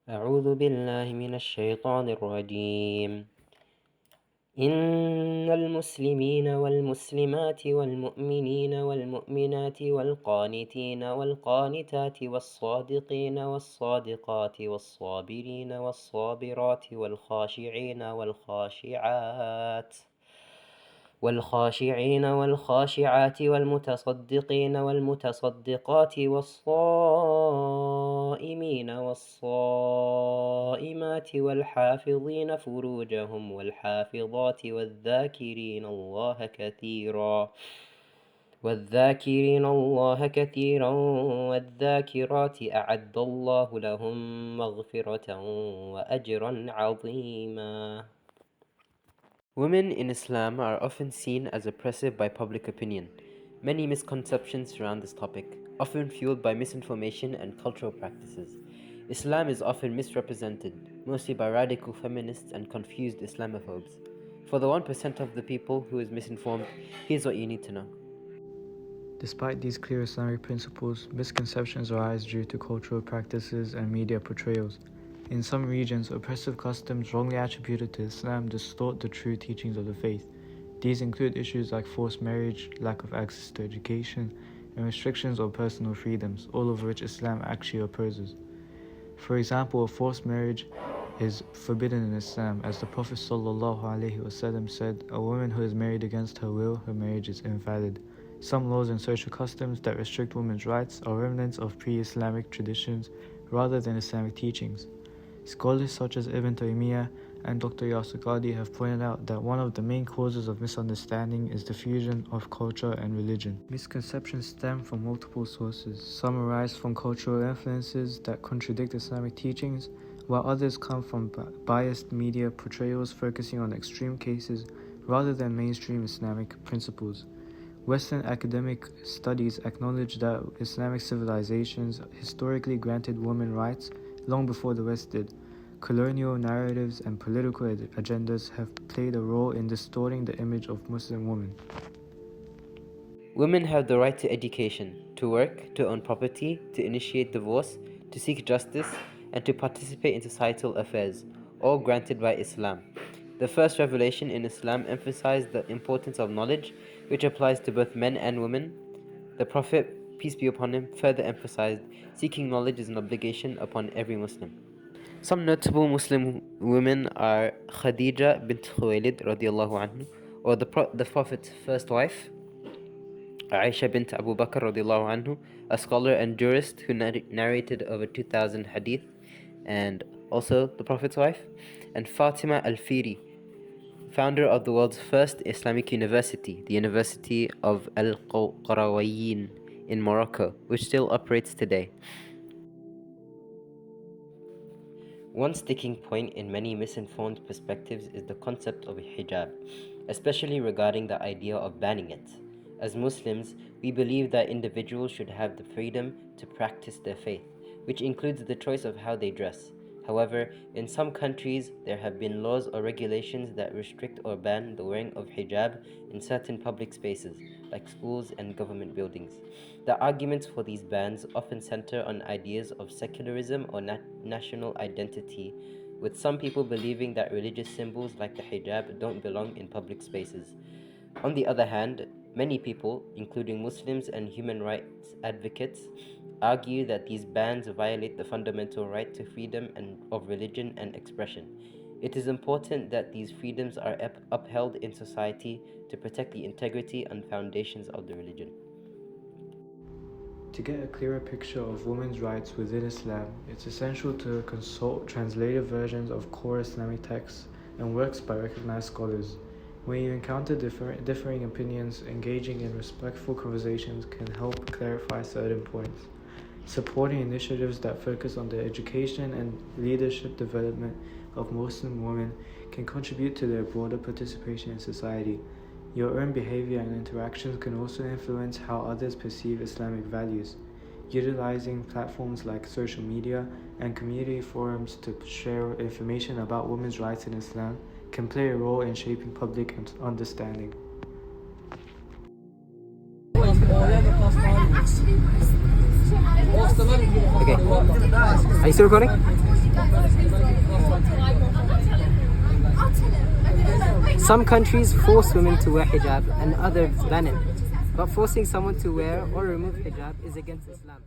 أعوذ بالله من الشيطان الرجيم. إن المسلمين والمسلمات والمؤمنين والمؤمنات والقانتين والقانتات والصادقين والصادقات والصابرين والصابرات والخاشعين والخاشعات والمتصدقين والمتصدقات والصائمين والصائمات والحافظين فروجهم والحافظات والذاكرين الله كثيرا والذاكرات أعد الله لهم مغفرة وأجرا عظيما. Women in Islam are often seen as oppressive by public opinion. Many misconceptions surround this topic, often fueled by misinformation and cultural practices. Islam is often misrepresented, mostly by radical feminists and confused Islamophobes. For the 1% of the people who is misinformed, here's what you need to know. Despite these clear Islamic principles, misconceptions arise due to cultural practices and media portrayals. In some regions, oppressive customs wrongly attributed to Islam distort the true teachings of the faith. These include issues like forced marriage, lack of access to education, and restrictions on personal freedoms, all of which Islam actually opposes. For example, a forced marriage is forbidden in Islam, as the Prophet ﷺ said, "A woman who is married against her will, her marriage is invalid." Some laws and social customs that restrict women's rights are remnants of pre-Islamic traditions rather than Islamic teachings. Scholars such as Ibn Taymiyyah and Dr. Yasir Qadhi have pointed out that one of the main causes of misunderstanding is the fusion of culture and religion. Misconceptions stem from multiple sources. Some arise from cultural influences that contradict Islamic teachings, while others come from biased media portrayals focusing on extreme cases rather than mainstream Islamic principles. Western academic studies acknowledge that Islamic civilizations historically granted women rights long before the West did. Colonial narratives and political agendas have played a role in distorting the image of Muslim women. Women have the right to education, to work, to own property, to initiate divorce, to seek justice, and to participate in societal affairs, all granted by Islam. The first revelation in Islam emphasized the importance of knowledge, which applies to both men and women. The Prophet, peace be upon him, further emphasized seeking knowledge is an obligation upon every Muslim. Some notable Muslim women are Khadija bint Khuwaylid radiallahu anhu, or the Prophet's first wife, Aisha bint Abu Bakr radiallahu anhu, a scholar and jurist who narrated over 2,000 hadith, and also the Prophet's wife, and Fatima al-Firi, founder of the world's first Islamic university, the University of Al-Qarawiyyin in Morocco, which still operates today. One sticking point in many misinformed perspectives is the concept of hijab, especially regarding the idea of banning it. As Muslims, we believe that individuals should have the freedom to practice their faith, which includes the choice of how they dress. However, in some countries, there have been laws or regulations that restrict or ban the wearing of hijab in certain public spaces, like schools and government buildings. The arguments for these bans often center on ideas of secularism or national identity, with some people believing that religious symbols like the hijab don't belong in public spaces. On the other hand, many people, including Muslims and human rights advocates, argue that these bans violate the fundamental right to freedom of religion and expression. It is important that these freedoms are upheld in society to protect the integrity and foundations of the religion. To get a clearer picture of women's rights within Islam, it's essential to consult translated versions of core Islamic texts and works by recognized scholars. When you encounter differing opinions, engaging in respectful conversations can help clarify certain points. Supporting initiatives that focus on the education and leadership development of Muslim women can contribute to their broader participation in society. Your own behavior and interactions can also influence how others perceive Islamic values. Utilizing platforms like social media and community forums to share information about women's rights in Islam can play a role in shaping public understanding. Okay. Are you still recording? Some countries force women to wear hijab and others ban it. But forcing someone to wear or remove hijab is against Islam.